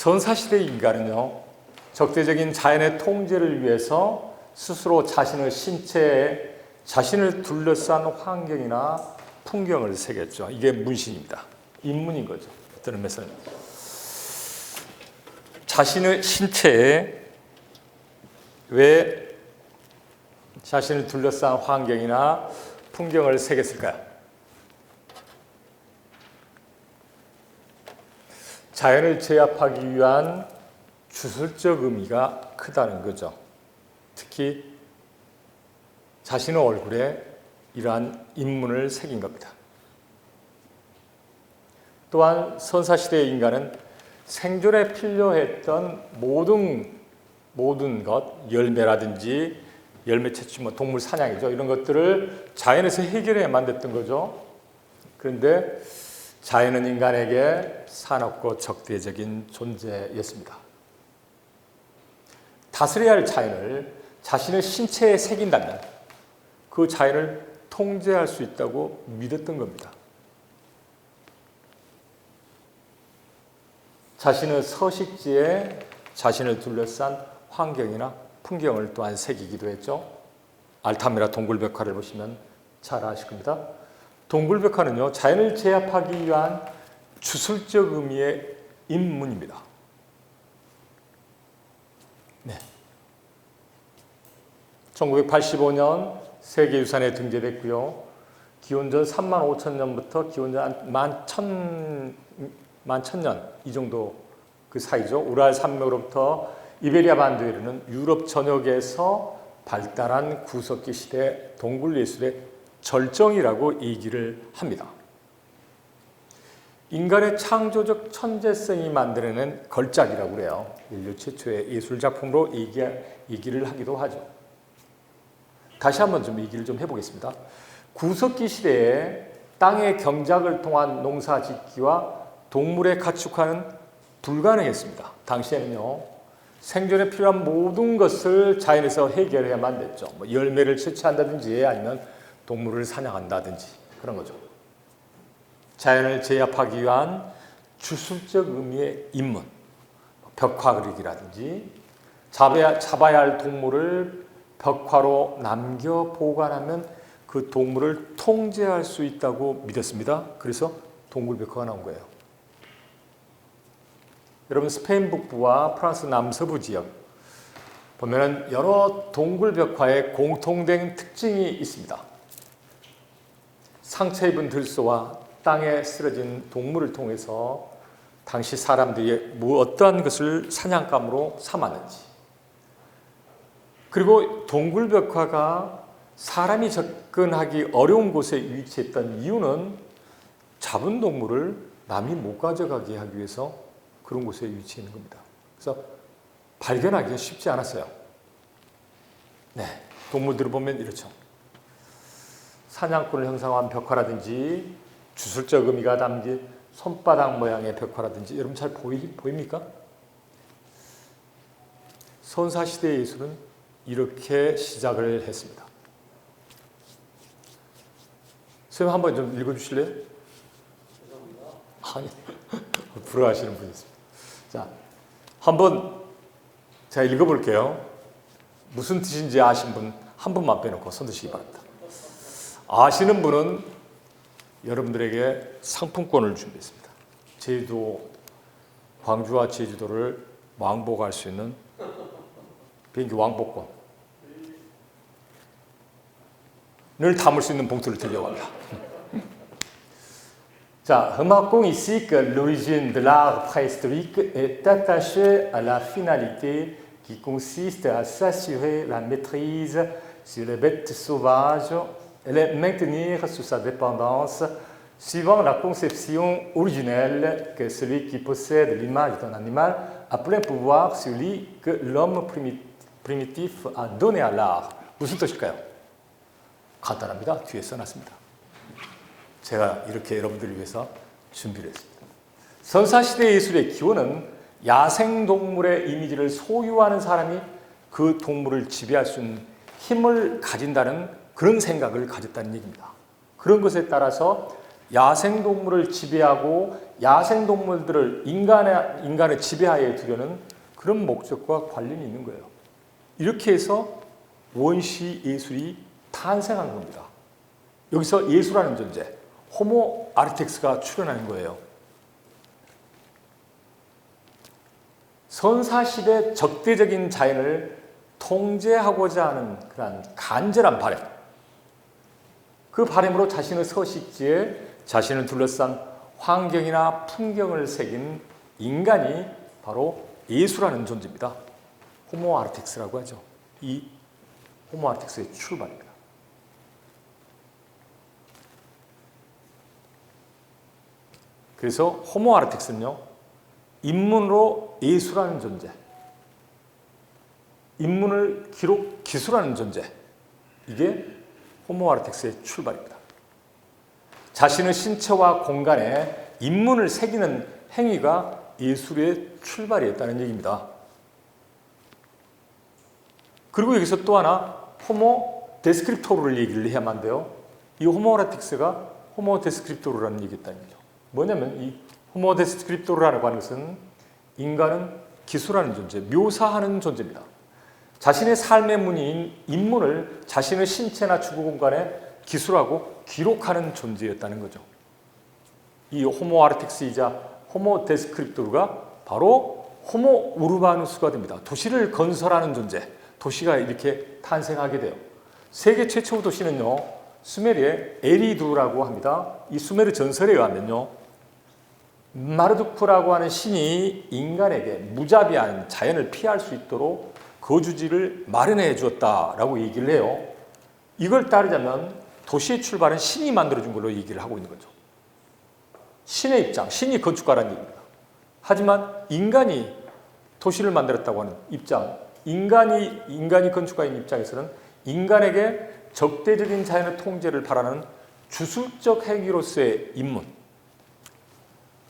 선사시대의 인간은요, 적대적인 자연의 통제를 위해서 스스로 자신의 신체에 자신을 둘러싼 환경이나 풍경을 새겼죠. 이게 문신입니다. 인문인 거죠. 어떤 의미에서는 자신의 신체에 왜 자신을 둘러싼 환경이나 풍경을 새겼을까요? 자연을 제압하기 위한 주술적 의미가 크다는 거죠. 특히 자신의 얼굴에 이러한 인문을 새긴 겁니다. 또한 선사시대의 인간은 생존에 필요했던 모든 것, 열매라든지 열매 채취, 동물 사냥이죠. 이런 것들을 자연에서 해결해야만 됐던 거죠. 그런데 자연은 인간에게 사납고 적대적인 존재였습니다. 다스려야 할 자연을 자신의 신체에 새긴다면 그 자연을 통제할 수 있다고 믿었던 겁니다. 자신의 서식지에 자신을 둘러싼 환경이나 풍경을 또한 새기기도 했죠. 알타미라 동굴벽화를 보시면 잘 아실 겁니다. 동굴벽화는요, 자연을 제압하기 위한 주술적 의미의 인문입니다. 네. 1985년 세계유산에 등재됐고요. 기원전 35,000년부터 기원전 11,000년 이 정도 그 사이죠. 우랄 산맥으로부터 이베리아 반도에 이르는 유럽 전역에서 발달한 구석기 시대 동굴 예술의 절정이라고 얘기를 합니다. 인간의 창조적 천재성이 만들어낸 걸작이라고 그래요. 인류 최초의 예술작품으로 얘기를 하기도 하죠. 다시 한번 좀 얘기를 좀 해보겠습니다. 구석기 시대에 땅의 경작을 통한 농사짓기와 동물의 가축화는 불가능했습니다. 당시에는요, 생존에 필요한 모든 것을 자연에서 해결해야만 됐죠. 열매를 채취한다든지 아니면 동물을 사냥한다든지 그런 거죠. 자연을 제압하기 위한 주술적 의미의 인문, 벽화 그리기라든지 잡아야 할 동물을 벽화로 남겨 보관하면 그 동물을 통제할 수 있다고 믿었습니다. 그래서 동굴벽화가 나온 거예요. 여러분, 스페인 북부와 프랑스 남서부 지역 보면은 여러 동굴벽화에 공통된 특징이 있습니다. 상처 입은 들소와 땅에 쓰러진 동물을 통해서 당시 사람들이 어떠한 것을 사냥감으로 삼았는지, 그리고 동굴벽화가 사람이 접근하기 어려운 곳에 위치했던 이유는 잡은 동물을 남이 못 가져가게 하기 위해서 그런 곳에 위치해 있는 겁니다. 그래서 발견하기가 쉽지 않았어요. 네, 동물들을 보면 이렇죠. 사냥꾼을 형상화한 벽화라든지 주술적 의미가 담긴 손바닥 모양의 벽화라든지 여러분 잘 보입니까? 선사시대의 예술은 이렇게 시작을 했습니다. 선생님 한번 좀 읽어주실래요? 아니, 불어하시는 분이 있습니다. 자, 한번 제가 읽어볼게요. 무슨 뜻인지 아신 분 한 분만 빼놓고 손 드시기 바랍니다. 아시는 분은 여러분들에게 상품권을 준비했습니다. 제주도, 광주와 제주도를 왕복할 수 있는 비행기 왕복권을 담을 수 있는 봉투를 드리려고 합니다. 자, remarquons ici que l'origine de l'art préhistorique est attachée à la finalité qui consiste à s'assurer la maîtrise sur les bêtes sauvages et les maintenir sous sa dépendance, suivant la conception originelle que celui qui possède l'image d'un animal a plein pouvoir sur lui que l'homme primitif a donné à l'art. 무슨 뜻일까요? 간단합니다. 뒤에 써놨습니다. 제가 이렇게 여러분들을 위해서 준비를 했습니다. 선사시대 예술의 기원은 야생동물의 이미지를 소유하는 사람이 그 동물을 지배할 수 있는 힘을 가진다는 그런 생각을 가졌다는 얘기입니다. 그런 것에 따라서 야생동물을 지배하고 야생동물들을 인간의 지배하에 두려는 그런 목적과 관련이 있는 거예요. 이렇게 해서 원시 예술이 탄생한 겁니다. 여기서 예수라는 존재, 호모 아르텍스가 출현하는 거예요. 선사시대 적대적인 자연을 통제하고자 하는 그런 간절한 바람, 그 바람으로 자신의 서식지에 자신을 둘러싼 환경이나 풍경을 새긴 인간이 바로 예수라는 존재입니다. 호모 아르텍스라고 하죠. 이 호모 아르텍스의 출발입니다. 그래서 호모 아르텍스는요, 인문으로 예수라는 존재, 인문을 기술하는 존재, 이게 호모 아르텍스의 출발입니다. 자신의 신체와 공간에 인문을 새기는 행위가 예술의 출발이었다는 얘기입니다. 그리고 여기서 또 하나 호모 데스크립토르를 얘기를 해야만 돼요. 이 호모 아르텍스가 호모 데스크립토르라는 얘기였다는 거죠. 뭐냐면 이 호모 데스크립토르라고 하는 것은 인간은 기술하는 존재, 묘사하는 존재입니다. 자신의 삶의 문인 인문을 자신의 신체나 주거 공간에 기술하고 기록하는 존재였다는 거죠. 이 호모 아르텍스이자 호모 데스크립토르가 바로 호모 우르바누스가 됩니다. 도시를 건설하는 존재, 도시가 이렇게 탄생하게 돼요. 세계 최초의 도시는요, 수메르의 에리두라고 합니다. 이 수메르 전설에 의하면요, 마르두크라고 하는 신이 인간에게 무자비한 자연을 피할 수 있도록 거주지를 마련해 주었다라고 얘기를 해요. 이걸 따르자면 도시의 출발은 신이 만들어준 걸로 얘기를 하고 있는 거죠. 신의 입장, 신이 건축가라는 얘기입니다. 하지만 인간이 도시를 만들었다고 하는 입장, 인간이 건축가인 입장에서는 인간에게 적대적인 자연의 통제를 바라는 주술적 행위로서의 인문,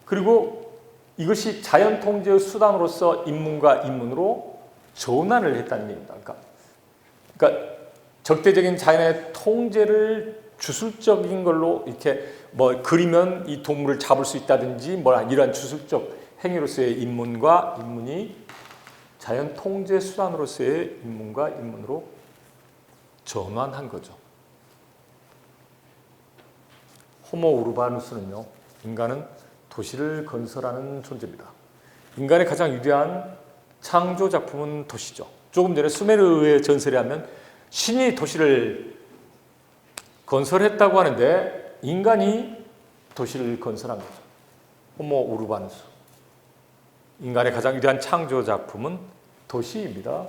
그리고 이것이 자연 통제의 수단으로서 인문과 인문으로 전환을 했다는 얘기입니다. 그러니까 적대적인 자연의 통제를 주술적인 걸로 이렇게 뭐 그리면 이 동물을 잡을 수 있다든지 뭐 이러한 주술적 행위로서의 인문과 인문이 자연 통제 수단으로서의 인문과 인문으로 전환한 거죠. 호모 우르바누스는요, 인간은 도시를 건설하는 존재입니다. 인간의 가장 위대한 창조 작품은 도시죠. 조금 전에 수메르의 전설에 하면 신이 도시를 건설했다고 하는데 인간이 도시를 건설한 거죠. 호모 우르바누스. 인간의 가장 위대한 창조 작품은 도시입니다.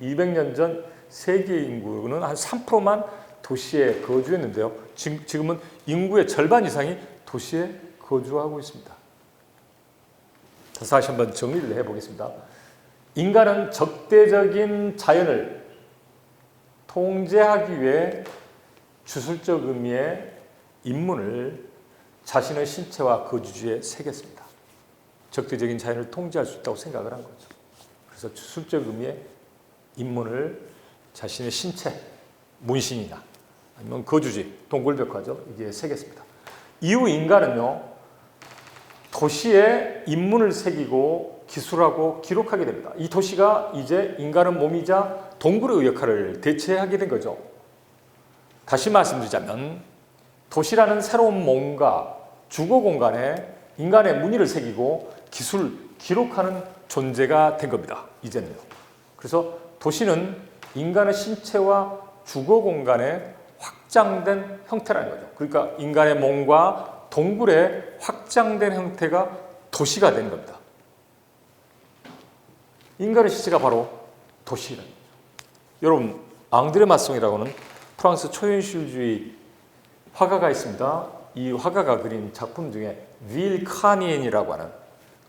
200년 전 세계 인구는 한 3%만 도시에 거주했는데요. 지금은 인구의 절반 이상이 도시에 거주하고 있습니다. 다시 한번 정리를 해보겠습니다. 인간은 적대적인 자연을 통제하기 위해 주술적 의미의 인문을 자신의 신체와 거주지에 새겼습니다. 적대적인 자연을 통제할 수 있다고 생각을 한 거죠. 그래서 주술적 의미의 인문을 자신의 신체, 문신이나 아니면 거주지, 동굴벽화죠. 이게 새겼습니다. 이후 인간은요, 도시에 인문을 새기고 기술하고 기록하게 됩니다. 이 도시가 이제 인간의 몸이자 동굴의 역할을 대체하게 된 거죠. 다시 말씀드리자면 도시라는 새로운 몸과 주거 공간에 인간의 무늬를 새기고 기술, 기록하는 존재가 된 겁니다. 이제는요. 그래서 도시는 인간의 신체와 주거 공간에 확장된 형태라는 거죠. 그러니까 인간의 몸과 동굴의 확장된 형태가 도시가 된 겁니다. 인간의 시체가 바로 도시라는 거죠. 여러분, 앙드레 마송이라고 하는 프랑스 초현실주의 화가가 있습니다. 이 화가가 그린 작품 중에 윌 카니엔이라고 하는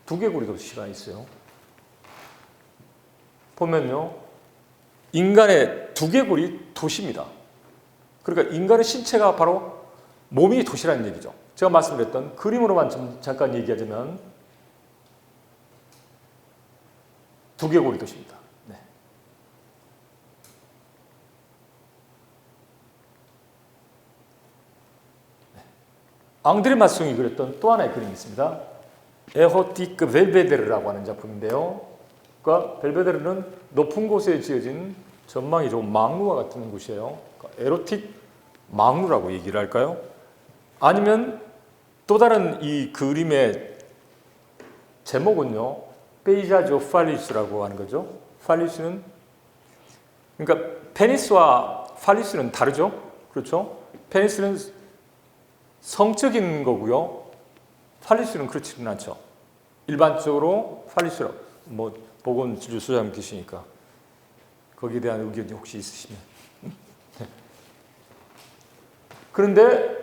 두개골이 도시가 있어요. 보면요, 인간의 두개골이 도시입니다. 그러니까 인간의 신체가 바로 몸이 도시라는 얘기죠. 제가 말씀드렸던 그림으로만 잠깐 얘기하자면 두개골이 도시입니다. 네. 네. 앙드레 마송이 그렸던 또 하나의 그림이 있습니다. 에호티크 벨베데르라고 하는 작품인데요. 그러니까 벨베데르는 높은 곳에 지어진 전망이 좋은 망루와 같은 곳이에요. 그러니까 에로틱 망루라고 얘기를 할까요? 아니면 또 다른 이 그림의 제목은요, 페이자조 팔리스라고 하는 거죠. 팔리스는 그러니까 페니스와 팔리스는 다르죠. 그렇죠? 페니스는 성적인 거고요. 팔리스는 그렇지는 않죠. 일반적으로 팔리스라고 뭐 보건진료소장 계시니까 거기에 대한 의견이 혹시 있으시면. 그런데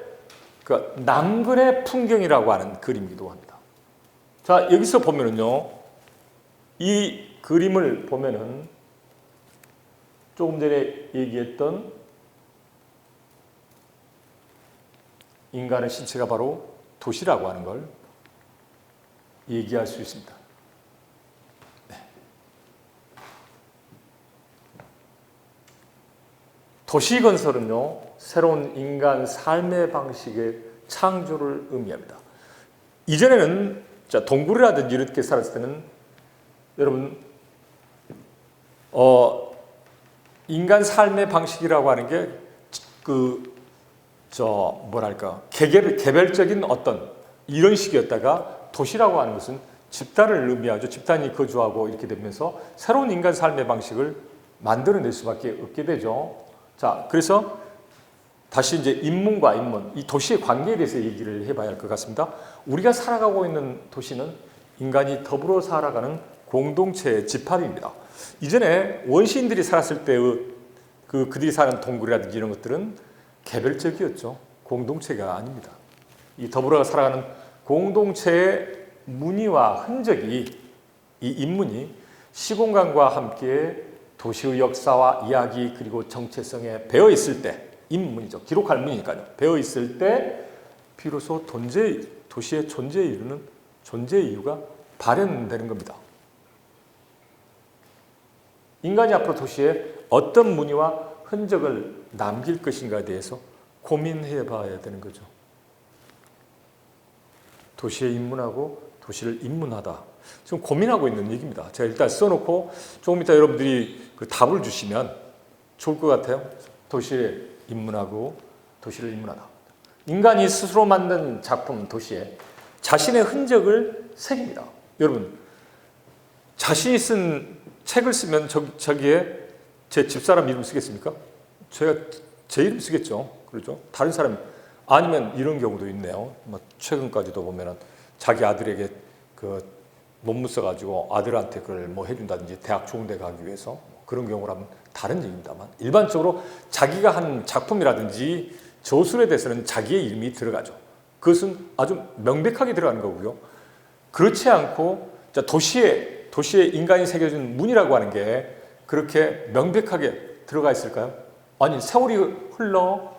그 남근의 풍경이라고 하는 그림이기도 합니다. 자, 여기서 보면은요, 이 그림을 보면은 조금 전에 얘기했던 인간의 신체가 바로 도시라고 하는 걸 얘기할 수 있습니다. 네. 도시 건설은요, 새로운 인간 삶의 방식의 창조를 의미합니다. 이전에는 동굴이라든지 이렇게 살았을 때는 여러분 인간 삶의 방식이라고 하는 게 뭐랄까 개별적인 어떤 이런 식이었다가 도시라고 하는 것은 집단을 의미하죠. 집단이 거주하고 이렇게 되면서 새로운 인간 삶의 방식을 만들어낼 수밖에 없게 되죠. 자, 그래서 다시 이제 인문과 인문, 이 도시의 관계에 대해서 얘기를 해봐야 할 것 같습니다. 우리가 살아가고 있는 도시는 인간이 더불어 살아가는 공동체의 집합입니다. 이전에 원시인들이 살았을 때의 그들이 사는 동굴이라든지 이런 것들은 개별적이었죠. 공동체가 아닙니다. 이 더불어 살아가는 공동체의 무늬와 흔적이, 이 인문이 시공간과 함께 도시의 역사와 이야기 그리고 정체성에 배어 있을 때, 인문이죠. 기록할 문이니까요. 배어 있을 때 비로소 도시의 존재에 이르는 존재의 이유가 발현되는 겁니다. 인간이 앞으로 도시에 어떤 무늬와 흔적을 남길 것인가에 대해서 고민해 봐야 되는 거죠. 도시에 입문하고 도시를 입문하다. 지금 고민하고 있는 얘기입니다. 제가 일단 써놓고 조금 이따 여러분들이 그 답을 주시면 좋을 것 같아요. 도시에 입문하고 도시를 입문하다. 인간이 스스로 만든 작품 도시에 자신의 흔적을 새깁니다. 여러분, 자신이 쓴 책을 쓰면 저기에 제 집사람 이름 쓰겠습니까? 제가 제 이름 쓰겠죠. 그렇죠? 다른 사람 아니면 이런 경우도 있네요. 최근까지도 보면은 자기 아들에게 그 논문 써가지고 아들한테 그걸 뭐 해준다든지 대학 좋은 데 가기 위해서 그런 경우라면 다른 얘기입니다만 일반적으로 자기가 한 작품이라든지 저술에 대해서는 자기의 이름이 들어가죠. 그것은 아주 명백하게 들어가는 거고요. 그렇지 않고 도시에 인간이 새겨준 문이라고 하는 게 그렇게 명백하게 들어가 있을까요? 아니, 세월이 흘러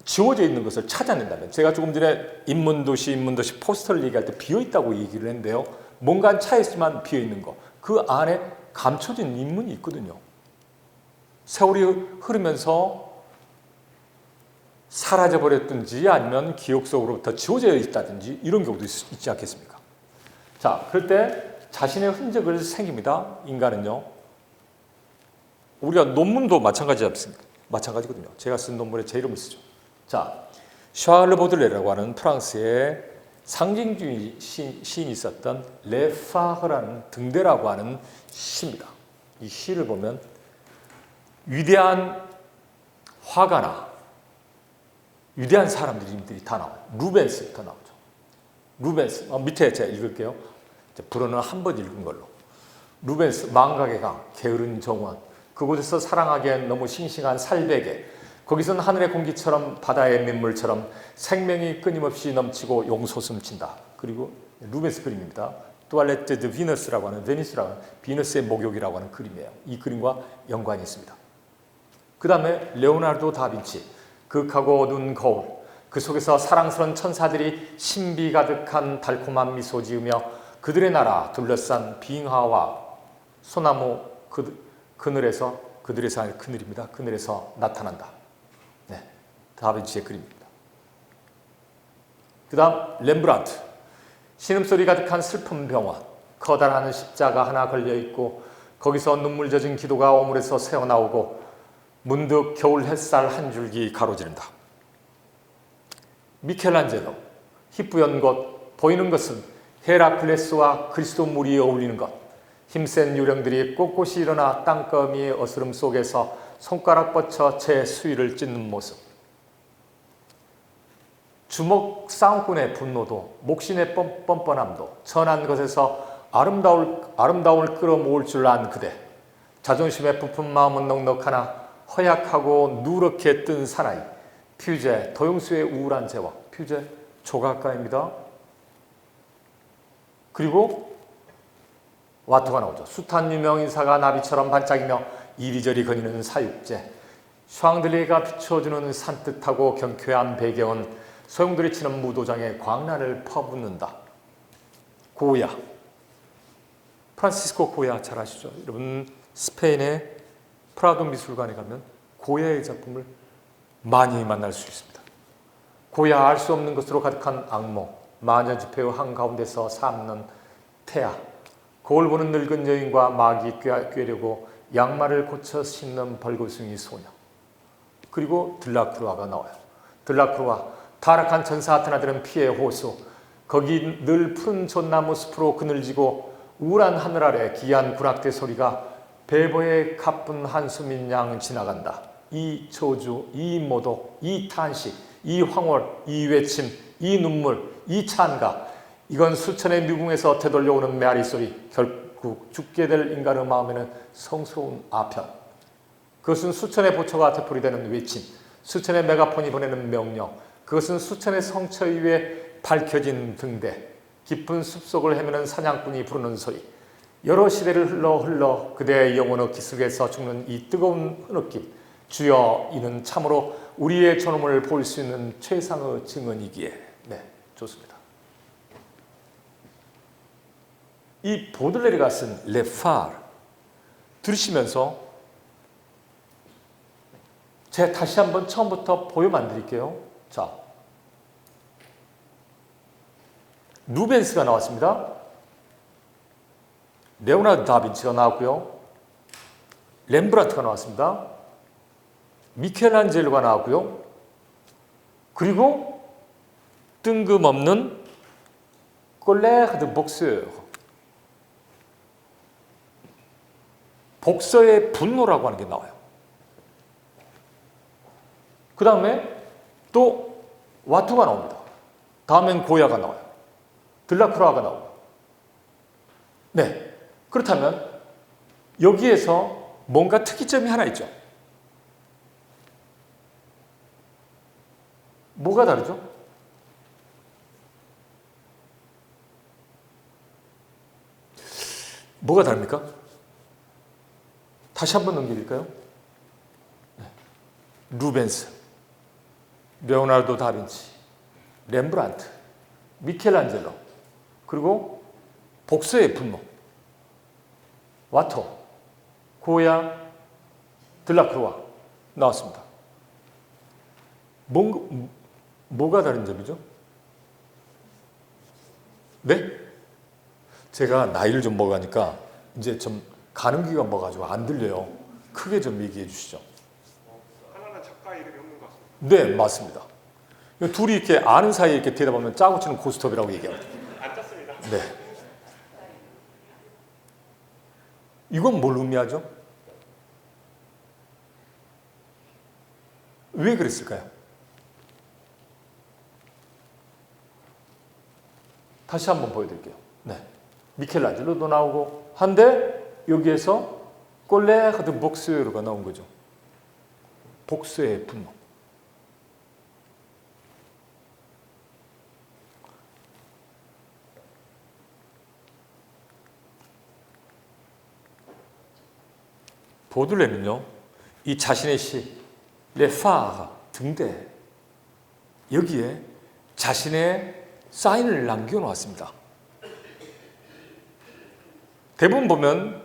지워져 있는 것을 찾아낸다면, 제가 조금 전에 인문도시 포스터를 얘기할 때 비어있다고 얘기를 했는데요. 뭔가 차있지만 비어있는 거, 그 안에 감춰진 인문이 있거든요. 세월이 흐르면서 사라져버렸든지 아니면 기억 속으로부터 지워져 있다든지 이런 경우도 있지 않겠습니까? 자, 그럴 때 자신의 흔적을 새깁니다. 인간은요. 우리가 논문도 마찬가지거든요. 제가 쓴 논문에 제 이름을 쓰죠. 자, 샤를르 보들레라고 하는 프랑스의 상징주의 시인이 있었던 레파흐라는 등대라고 하는 시입니다. 이 시를 보면 위대한 화가나 위대한 사람들 이름들이 다 나와요. 루벤스부터 나오죠. 루벤스, 밑에 제가 읽을게요. 불어는 한 번 읽은 걸로. 루벤스, 망각의 강, 게으른 정원, 그곳에서 사랑하기엔 너무 싱싱한 살베개, 거기선 하늘의 공기처럼 바다의 민물처럼 생명이 끊임없이 넘치고 용솟음친다. 그리고 루벤스 그림입니다. 투알레트 드 비너스라고 하는 베니스라고 하는 비너스의 목욕이라고 하는 그림이에요. 이 그림과 연관이 있습니다. 그 다음에 레오나르도 다빈치, 극하고 어두운 거울, 그 속에서 사랑스러운 천사들이 신비 가득한 달콤한 미소 지으며 그들의 나라 둘러싼 빙하와 소나무 그늘에서, 그들에서 그늘입니다. 그늘에서 나타난다. 네, 다빈치의 그림입니다. 그 다음 렘브란트, 신음소리 가득한 슬픈 병원, 커다란 십자가 하나 걸려있고 거기서 눈물 젖은 기도가 오물에서 새어나오고 문득 겨울 햇살 한 줄기 가로지른다. 미켈란젤로, 희뿌연 곳, 보이는 것은 헤라클레스와 그리스도 물이 어울리는 것, 힘센 유령들이 꼿꼿이 일어나 땅거미의 어스름 속에서 손가락 뻗쳐 제 수위를 찢는 모습, 주먹 싸움꾼의 분노도, 목신의 뻔뻔함도, 천한 것에서 아름다움을 끌어모을 줄 안 그대, 자존심에 부푼 마음은 넉넉하나 허약하고 누렇게 뜬 사나이, 퓨제, 도용수의 우울한 제와, 퓨제 조각가입니다. 그리고 와토가 나오죠. 숱한 유명인사가 나비처럼 반짝이며 이리저리 거니는 사육제, 샹들리에가 비춰주는 산뜻하고 경쾌한 배경은 소용돌이 치는 무도장의 광란을 퍼붓는다. 고야, 프란시스코 고야 잘 아시죠? 여러분 스페인의 프라도 미술관에 가면 고야의 작품을 많이 만날 수 있습니다. 고야 알 수 없는 것으로 가득한 악몽, 마녀 지폐의 한가운데서 삶는 태아, 거울 보는 늙은 여인과 마귀 꿰려고 양말을 고쳐 신는 벌거숭이 소녀, 그리고 들라크루아가 나와요. 들라크루아, 타락한 천사 아테나들은 피해 호수, 거기 늘 푸른 전나무 숲으로 그늘지고 우울한 하늘 아래 기이한 군악대 소리가 배보의 가쁜 한숨인 양 지나간다. 이 저주, 이 모독, 이 탄식, 이 황홀, 이 외침, 이 눈물, 이 찬가, 이건 수천의 미궁에서 되돌려오는 메아리 소리, 결국 죽게 될 인간의 마음에는 성스러운 아편, 그것은 수천의 보초가 되풀이되는 외침, 수천의 메가폰이 보내는 명령, 그것은 수천의 성처 위에 밝혀진 등대, 깊은 숲속을 헤매는 사냥꾼이 부르는 소리, 여러 시대를 흘러 그대의 영혼의 기슭에서 죽는 이 뜨거운 흐느낌, 주여, 이는 참으로 우리의 존엄을 볼 수 있는 최상의 증언이기에. 네, 좋습니다. 이 보들레르가 쓴 레파르 들으시면서 제가 다시 한번 처음부터 보여만 드릴게요. 자, 루벤스가 나왔습니다. 레오나르도 다빈치가 나왔고요. 렘브란트가 나왔습니다. 미켈란젤로가 나왔고요. 그리고 뜬금없는 콜레르 드 복서, 복서의 분노라고 하는 게 나와요. 그 다음에 또 와투가 나옵니다. 다음엔 고야가 나와요. 들라크루아가 나오고. 네, 그렇다면 여기에서 뭔가 특이점이 하나 있죠. 뭐가 다르죠? 뭐가 다릅니까? 다시 한번 넘겨드릴까요? 네. 루벤스, 레오나르도 다빈치, 렘브란트, 미켈란젤로, 그리고 복서의 분노, 와토, 고야, 들라크루아 나왔습니다. 뭐가 다른 점이죠? 네? 제가 나이를 좀 먹으니까 이제 좀 가는 귀가 먹어가지고 안 들려요. 크게 좀 얘기해 주시죠. 하나는 작가 이름이 없는 것 같습니다. 네, 맞습니다. 둘이 이렇게 아는 사이에 이렇게 되다 보면 짜고 치는 고스톱이라고 얘기합니다. 안 짰습니다. 네. 이건 뭘 의미하죠? 왜 그랬을까요? 다시 한번 보여드릴게요. 네. 미켈란젤로도 나오고 한데 여기에서 콜레르 드 복서가 나온 거죠. 복서의 분노. 보들레는요, 이 자신의 시 레파르 등대 여기에 자신의 사인을 남겨놓았습니다. 대부분 보면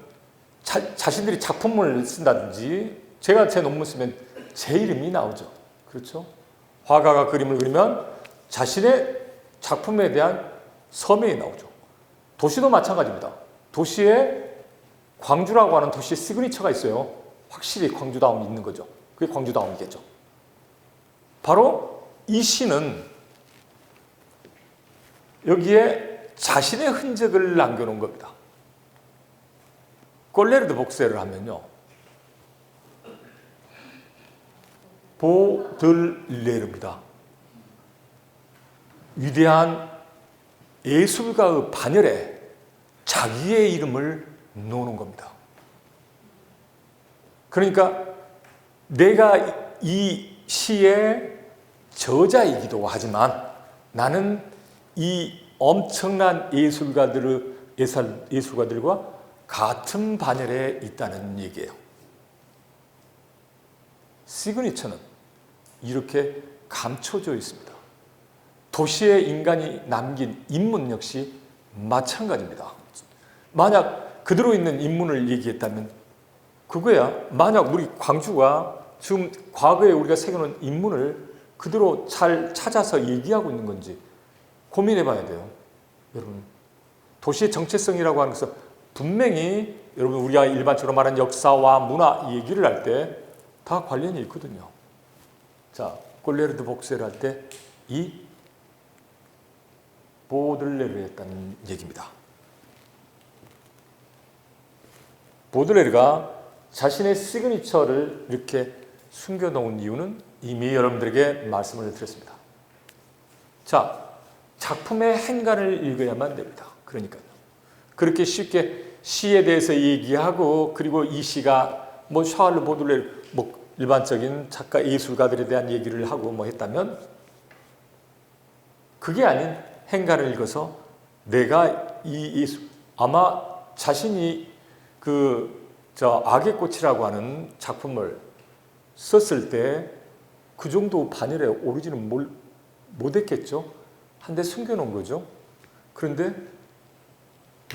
자신들이 작품을 쓴다든지 제가 제 논문 쓰면 제 이름이 나오죠. 그렇죠? 화가가 그림을 그리면 자신의 작품에 대한 서명이 나오죠. 도시도 마찬가지입니다. 도시에 광주라고 하는 도시의 시그니처가 있어요. 확실히 광주다움이 있는 거죠. 그게 광주다움이겠죠. 바로 이 시는 여기에 자신의 흔적을 남겨놓은 겁니다. 꼴레르드 복세를 하면요. 보들레르입니다. 위대한 예술가의 반열에 자기의 이름을 놓는 겁니다. 그러니까 내가 이 시의 저자이기도 하지만 나는 이 엄청난 예술가들과 같은 반열에 있다는 얘기예요. 시그니처는 이렇게 감춰져 있습니다. 도시의 인간이 남긴 인문 역시 마찬가지입니다. 만약 그대로 있는 인문을 얘기했다면 그거야. 만약 우리 광주가 지금 과거에 우리가 새겨놓은 인문을 그대로 잘 찾아서 얘기하고 있는 건지 고민해 봐야 돼요. 여러분, 도시의 정체성이라고 하는 것은 분명히 여러분 우리가 일반적으로 말하는 역사와 문화 얘기를 할 때 다 관련이 있거든요. 자, 꼴레르드 복세를 할 때 이 보들레르를 했다는 얘기입니다. 보들레르가 자신의 시그니처를 이렇게 숨겨놓은 이유는 이미 여러분들에게 말씀을 드렸습니다. 자, 작품의 행간을 읽어야만 됩니다. 그러니까요. 그렇게 쉽게 시에 대해서 얘기하고 그리고 이 시가 뭐 샤를르 보들레르 뭐 일반적인 작가 예술가들에 대한 얘기를 하고 뭐 했다면 그게 아닌 행간을 읽어서 내가 이 예술 아마 자신이 악의 꽃이라고 하는 작품을 썼을 때 그 정도 반열에 오르지는 못했겠죠. 한 대 숨겨놓은 거죠. 그런데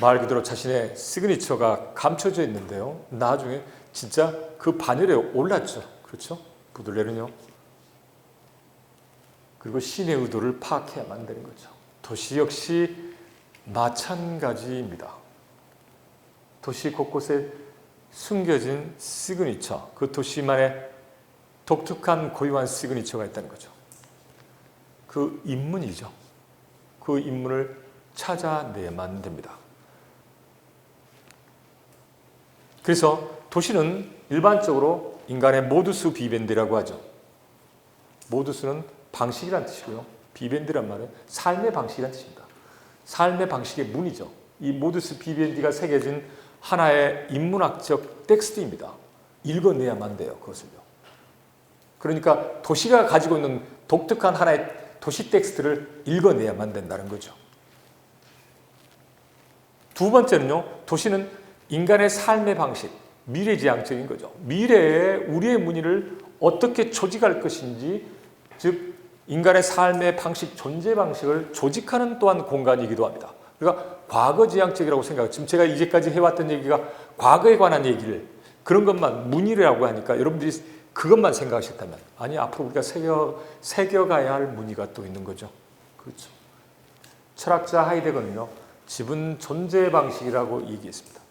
말 그대로 자신의 시그니처가 감춰져 있는데요. 나중에 진짜 그 반열에 올랐죠. 그렇죠? 보들레르는요. 그리고 신의 의도를 파악해야만 되는 거죠. 도시 역시 마찬가지입니다. 도시 곳곳에 숨겨진 시그니처, 그 도시만의 독특한 고유한 시그니처가 있다는 거죠. 그 인문이죠. 그 인문을 찾아내야만 됩니다. 그래서 도시는 일반적으로 인간의 모두스 비벤디라고 하죠. 모두스는 방식이란 뜻이고요. 비벤디란 말은 삶의 방식이란 뜻입니다. 삶의 방식의 문이죠. 이 모두스 비벤디가 새겨진 하나의 인문학적 텍스트입니다. 읽어내야만 돼요. 그것을요. 그러니까 도시가 가지고 있는 독특한 하나의 도시 텍스트를 읽어내야만 된다는 거죠. 두 번째는요. 도시는 인간의 삶의 방식, 미래지향적인 거죠. 미래에 우리의 문의를 어떻게 조직할 것인지, 즉 인간의 삶의 방식, 존재 방식을 조직하는 또한 공간이기도 합니다. 그러니까 과거지향적이라고 생각해요. 지금 제가 이제까지 해왔던 얘기가 과거에 관한 얘기를 그런 것만 문의라고 하니까 여러분들이 그것만 생각하셨다면 아니 앞으로 우리가 새겨가야 할 문의가 또 있는 거죠. 그렇죠. 철학자 하이데거는요. 지분 존재 방식이라고 얘기했습니다.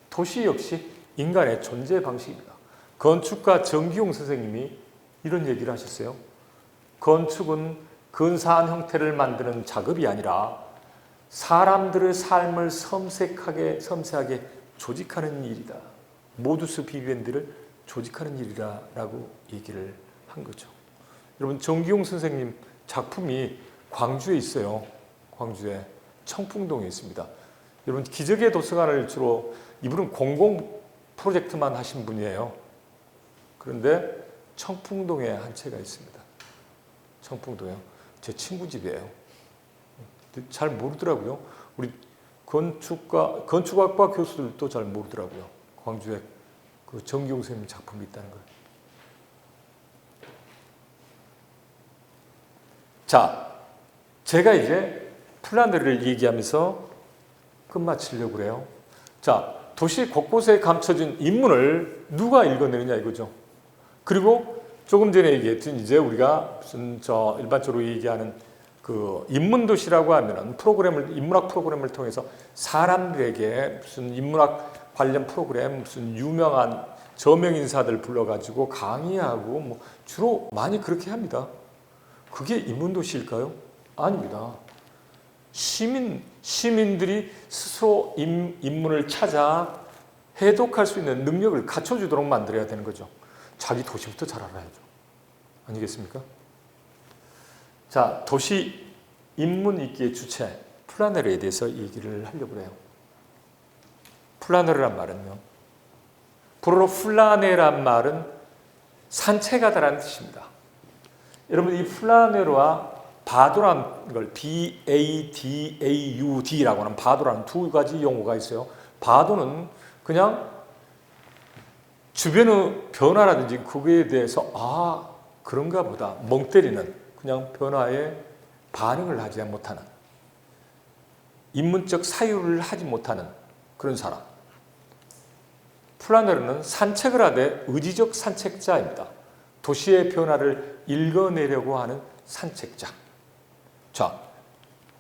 도시 역시 인간의 존재 방식입니다. 건축가 정기용 선생님이 이런 얘기를 하셨어요. 건축은 근사한 형태를 만드는 작업이 아니라 사람들의 삶을 섬세하게 조직하는 일이다. 모두스 비비엔디를 조직하는 일이라고 얘기를 한 거죠. 여러분 정기용 선생님 작품이 광주에 있어요. 광주에 청풍동에 있습니다. 여러분 기적의 도서관을 주로 이분은 공공 프로젝트만 하신 분이에요. 그런데 청풍동에 한 채가 있습니다. 청풍동에요. 제 친구 집이에요. 잘 모르더라고요. 우리 건축학과 교수들도 잘 모르더라고요. 광주에 그 정기용 선생님 작품이 있다는 걸. 자, 제가 이제 플라네르를 얘기하면서 끝마치려고 그래요. 자, 도시 곳곳에 감춰진 인문을 누가 읽어내느냐 이거죠. 그리고 조금 전에 얘기했던 이제 우리가 무슨 일반적으로 얘기하는 그 인문도시라고 하면은 인문학 프로그램을 통해서 사람들에게 무슨 인문학 관련 프로그램, 무슨 유명한 저명 인사들 불러가지고 강의하고 뭐 주로 많이 그렇게 합니다. 그게 인문도시일까요? 아닙니다. 시민들이 스스로 인문을 찾아 해독할 수 있는 능력을 갖춰주도록 만들어야 되는 거죠. 자기 도시부터 잘 알아야죠. 아니겠습니까? 자, 도시 인문 읽기의 주체 플라네르에 대해서 얘기를 하려고 해요. 플라네르란 말은요, 불어로 플라네란 말은 산책하다라는 뜻입니다. 여러분, 이 플라네르와 바도라는 걸 BADAUD라고 하는 바도라는 두 가지 용어가 있어요. 바도는 그냥 주변의 변화라든지 그거에 대해서 그런가 보다 멍 때리는, 그냥 변화에 반응을 하지 못하는, 인문적 사유를 하지 못하는 그런 사람. 플라네르는 산책을 하되 의지적 산책자입니다. 도시의 변화를 읽어내려고 하는 산책자. 자,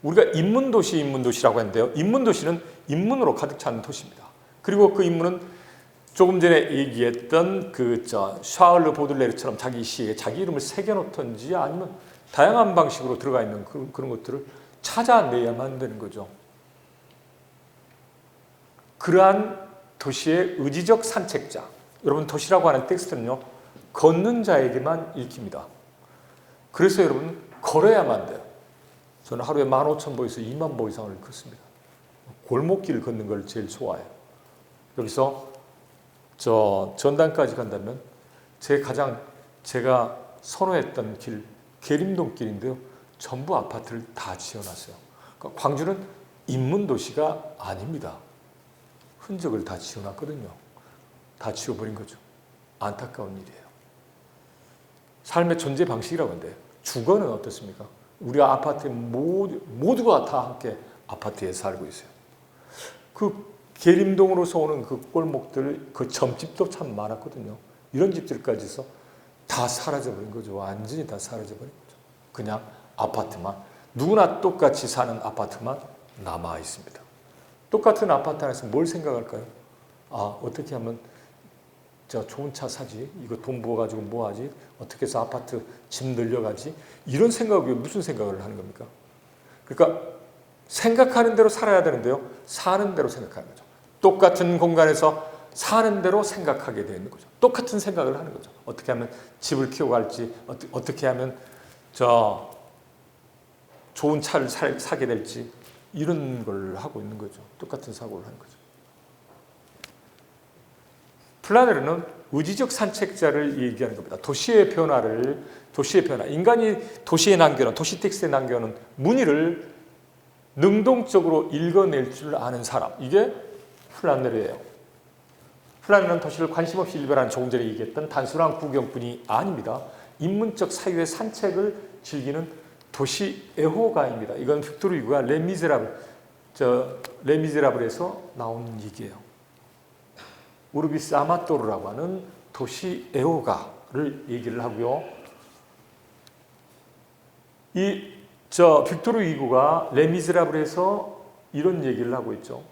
우리가 인문도시라고 했는데요. 인문도시는 인문으로 가득 찬 도시입니다. 그리고 그 인문은 조금 전에 얘기했던 샤를르 보들레르처럼 자기 시에 자기 이름을 새겨놓던지 아니면 다양한 방식으로 들어가 있는 그런 것들을 찾아내야만 되는 거죠. 그러한 도시의 의지적 산책자. 여러분, 도시라고 하는 텍스트는요, 걷는 자에게만 읽힙니다. 그래서 여러분, 걸어야만 돼요. 저는 하루에 15,000보에서 20,000보 이상을 걷습니다. 골목길 걷는 걸 제일 좋아해요. 여기서 전당까지 간다면 제가 선호했던 길, 계림동길인데요. 전부 아파트를 다 지어놨어요. 그러니까 광주는 인문도시가 아닙니다. 흔적을 다 지어놨거든요. 다 지워버린 거죠. 안타까운 일이에요. 삶의 존재 방식이라고 하는데, 주거는 어떻습니까? 우리가 아파트에 모두가 다 함께 아파트에 살고 있어요. 그 계림동으로서 오는 그 골목들, 그 점집도 참 많았거든요. 이런 집들까지 해서 다 사라져버린 거죠. 완전히 다 사라져버린 거죠. 그냥 아파트만, 누구나 똑같이 사는 아파트만 남아 있습니다. 똑같은 아파트 안에서 뭘 생각할까요? 어떻게 하면 좋은 차 사지? 이거 돈 부어가지고 뭐 하지? 어떻게 해서 아파트 집 늘려가지? 이런 생각이 무슨 생각을 하는 겁니까? 그러니까 생각하는 대로 살아야 되는데요. 사는 대로 생각하는 거죠. 똑같은 공간에서 사는 대로 생각하게 되는 거죠. 똑같은 생각을 하는 거죠. 어떻게 하면 집을 키워갈지, 어떻게 하면 좋은 차를 사게 될지, 이런 걸 하고 있는 거죠. 똑같은 사고를 하는 거죠. 플라네르는 의지적 산책자를 얘기하는 겁니다. 도시의 변화, 인간이 도시에 남겨놓은, 도시 텍스트에 남겨놓은 문의를 능동적으로 읽어낼 줄 아는 사람, 이게 플라네르예요. 플라네르는 도시를 관심 없이 일별하는, 조금 전에 얘기했던 단순한 구경뿐이 아닙니다. 인문적 사유의 산책을 즐기는 도시 애호가입니다. 이건 빅토르 유고가 레미제라블에서 나온 얘기예요. 우르비스 아마토르라고 하는 도시 애호가를 얘기를 하고요. 빅토르 유고가 레미제라블에서 이런 얘기를 하고 있죠.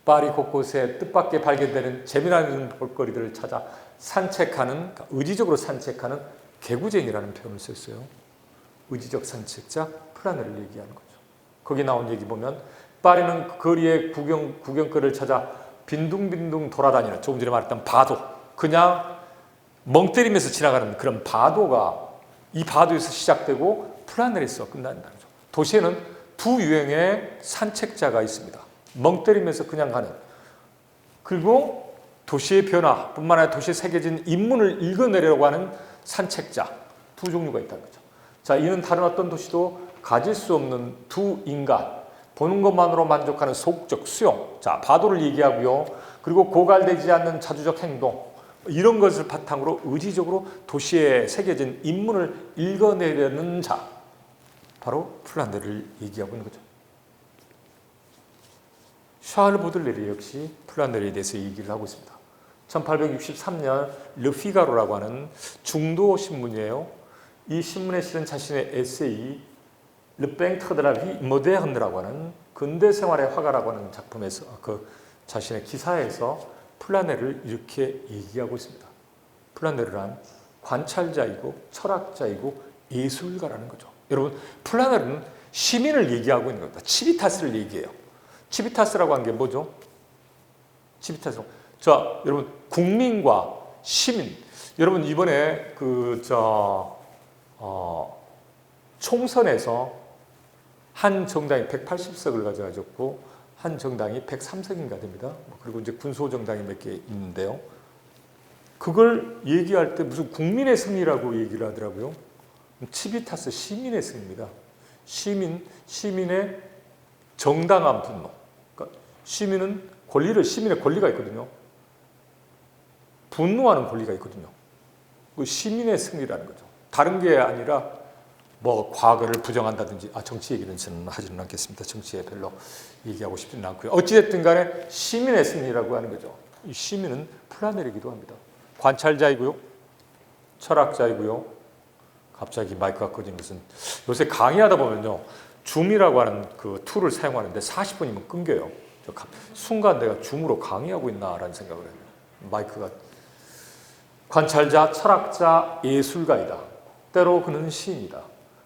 파리 곳곳에 뜻밖의 발견되는 재미나는 볼거리들을 찾아 산책하는, 의지적으로 산책하는 개구쟁이라는 표현을 썼어요. 의지적 산책자 플라네르를 얘기하는 거죠. 거기 나온 얘기 보면, 파리는 거리의 구경거리를 찾아 빈둥빈둥 돌아다니는, 조금 전에 말했던 바도, 그냥 멍 때리면서 지나가는 그런 바도가, 이 바도에서 시작되고 플라네르에서 끝난다는 거죠. 도시에는 두 유형의 산책자가 있습니다. 멍 때리면서 그냥 가는, 그리고 도시의 변화뿐만 아니라 도시에 새겨진 인문을 읽어내려고 하는 산책자, 두 종류가 있다는 거죠. 자, 이는 다른 어떤 도시도 가질 수 없는 두 인간, 보는 것만으로 만족하는 소극적 수용, 자, 바도를 얘기하고요. 그리고 고갈되지 않는 자주적 행동, 이런 것을 바탕으로 의지적으로 도시에 새겨진 인문을 읽어내려는 자, 바로 플라네르를 얘기하고 있는 거죠. 샤를르 보들레르 역시 플라네르에 대해서 얘기를 하고 있습니다. 1863년 르피가로라고 하는 중도 신문이에요. 이 신문에 실은 자신의 에세이 Le Peintre de la Vie Moderne라고 하는 근대 생활의 화가라고 하는 작품에서 그 자신의 기사에서 플라네르를 이렇게 얘기하고 있습니다. 플라네르란 관찰자이고 철학자이고 예술가라는 거죠. 여러분, 플라네르는 시민을 얘기하고 있는 겁니다. 치비타스를 얘기해요. 치비타스라고 하는 게 뭐죠? 치비타스. 자, 여러분, 국민과 시민. 여러분, 이번에 총선에서 한 정당이 180석을 가져가졌고 한 정당이 103석인가 됩니다. 그리고 이제 군소 정당이 몇 개 있는데요. 그걸 얘기할 때 무슨 국민의 승리라고 얘기를 하더라고요. 치비타스 시민의 승리입니다. 시민의 정당한 분노. 그러니까 시민의 권리가 있거든요. 분노하는 권리가 있거든요. 그 시민의 승리라는 거죠. 다른 게 아니라 뭐 과거를 부정한다든지 정치 얘기는 저는 하지는 않겠습니다. 정치에 별로 얘기하고 싶지는 않고요. 어찌됐든 간에 시민의 승리라고 하는 거죠. 이 시민은 플라네르이기도 합니다. 관찰자이고요. 철학자이고요. 갑자기 마이크가 꺼진 것은 요새 강의하다 보면요. 줌이라고 하는 그 툴을 사용하는데 40분이면 끊겨요. 순간 내가 줌으로 강의하고 있나라는 생각을 해요. 마이크가. 관찰자, 철학자, 예술가이다. 때로 그는 시인이다.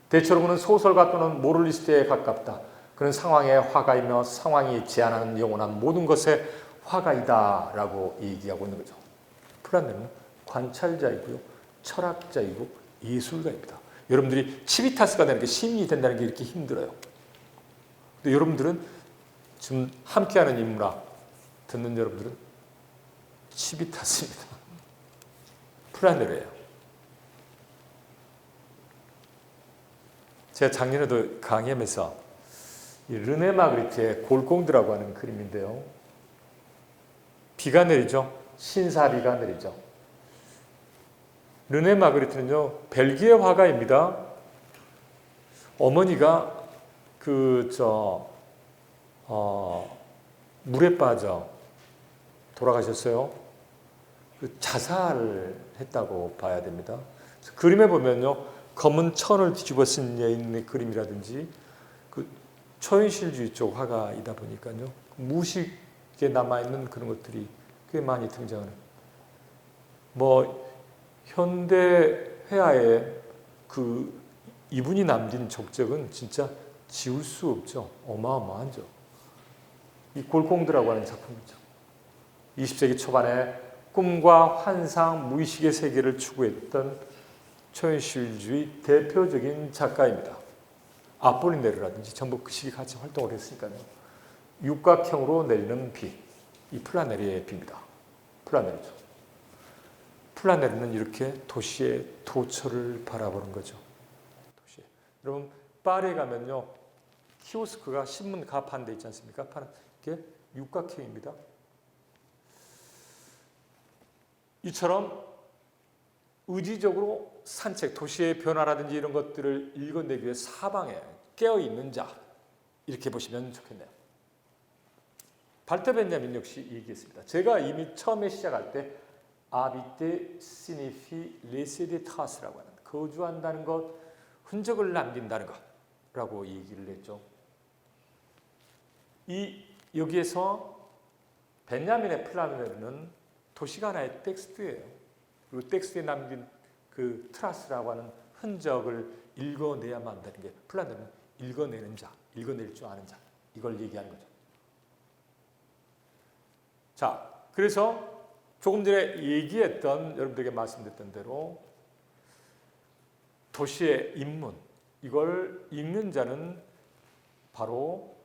대체로 그는 소설가 또는 모럴리스트에 가깝다. 그는 상황의 화가이며 상황이 제안하는 영원한 모든 것의 화가이다 라고 얘기하고 있는 거죠. 플라네르는 관찰자이고요. 철학자이고 예술가입니다. 여러분들이 치비타스가 되는 게 시민이 된다는 게 이렇게 힘들어요. 근데 여러분들은 지금 함께하는 인물아 듣는 여러분들은 치비타스입니다. 플라네르예요. 제가 작년에도 강의하면서 이 르네 마그리트의 골공드라고 하는 그림인데요. 비가 내리죠. 신사비가 내리죠. 르네 마그리트는요, 벨기에 화가입니다. 어머니가 물에 빠져 돌아가셨어요. 자살을 했다고 봐야 됩니다. 그림에 보면요, 검은 천을 뒤집어 쓴 여인의 그림이라든지 초현실주의 쪽 화가이다 보니까요, 무식에 남아있는 그런 것들이 꽤 많이 등장하는. 현대 회화에 이분이 남긴 족적은 진짜 지울 수 없죠. 어마어마하죠. 이 골공드라고 하는 작품이죠. 20세기 초반에 꿈과 환상, 무의식의 세계를 추구했던 초현실주의 대표적인 작가입니다. 아폴리네르라든지 전부 그 시기 같이 활동을 했으니까요. 육각형으로 내리는 비, 이 플라네르의 비입니다. 플라네르죠. 플라네르는 이렇게 도시의 도처를 바라보는 거죠. 도시에. 여러분, 파리에 가면요, 키오스크가 신문 가판 데 있지 않습니까? 이게 육각형입니다. 이처럼 의지적으로 산책, 도시의 변화라든지 이런 것들을 읽어내기 위해 사방에 깨어있는 자, 이렇게 보시면 좋겠네요. 발터 벤자민 역시 얘기했습니다. 제가 이미 처음에 시작할 때 habiter signifie laisser des traces라고 하는, 거주한다는 것, 흔적을 남긴다는 것라고 얘기를 했죠. 여기에서 벤자민의 플라네르는 도시가 하나의 텍스트예요. 그리고 텍스트에 남긴 그 트라스라고 하는 흔적을 읽어내야만 한다는 게, 플라네르는 읽어내는 자, 읽어낼 줄 아는 자, 이걸 얘기하는 거죠. 자, 그래서 조금 전에 얘기했던, 여러분들에게 말씀드렸던 대로 도시의 인문, 이걸 읽는 자는 바로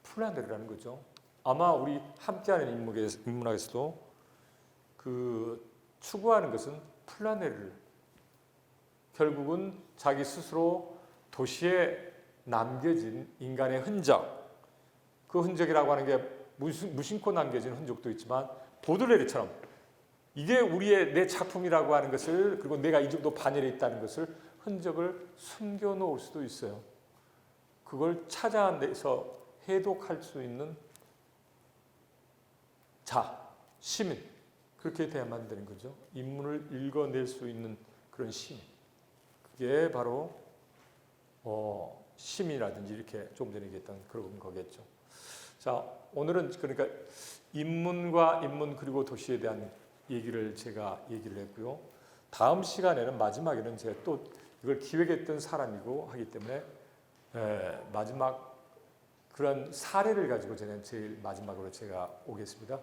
플라네르라는 거죠. 아마 우리 함께하는 인문학에서도 추구하는 것은 플라네르를, 결국은 자기 스스로 도시에 남겨진 인간의 흔적, 그 흔적이라고 하는 게 무심코 남겨진 흔적도 있지만 보들레르처럼 이게 내 작품이라고 하는 것을, 그리고 내가 이 정도 반열에 있다는 것을, 흔적을 숨겨놓을 수도 있어요. 그걸 찾아내서 해독할 수 있는 자, 시민, 그렇게 돼야만 되는 거죠. 인문을 읽어낼 수 있는 그런 시민. 그게 바로 심이라든지 이렇게 좀 전에 얘기했던 그런 거겠죠. 자, 오늘은 그러니까 인문과 인문 그리고 도시에 대한 얘기를 제가 얘기를 했고요. 다음 시간에는 마지막에는 제가 또 이걸 기획했던 사람이고 하기 때문에 마지막 그런 사례를 가지고 저는 제일 마지막으로 제가 오겠습니다.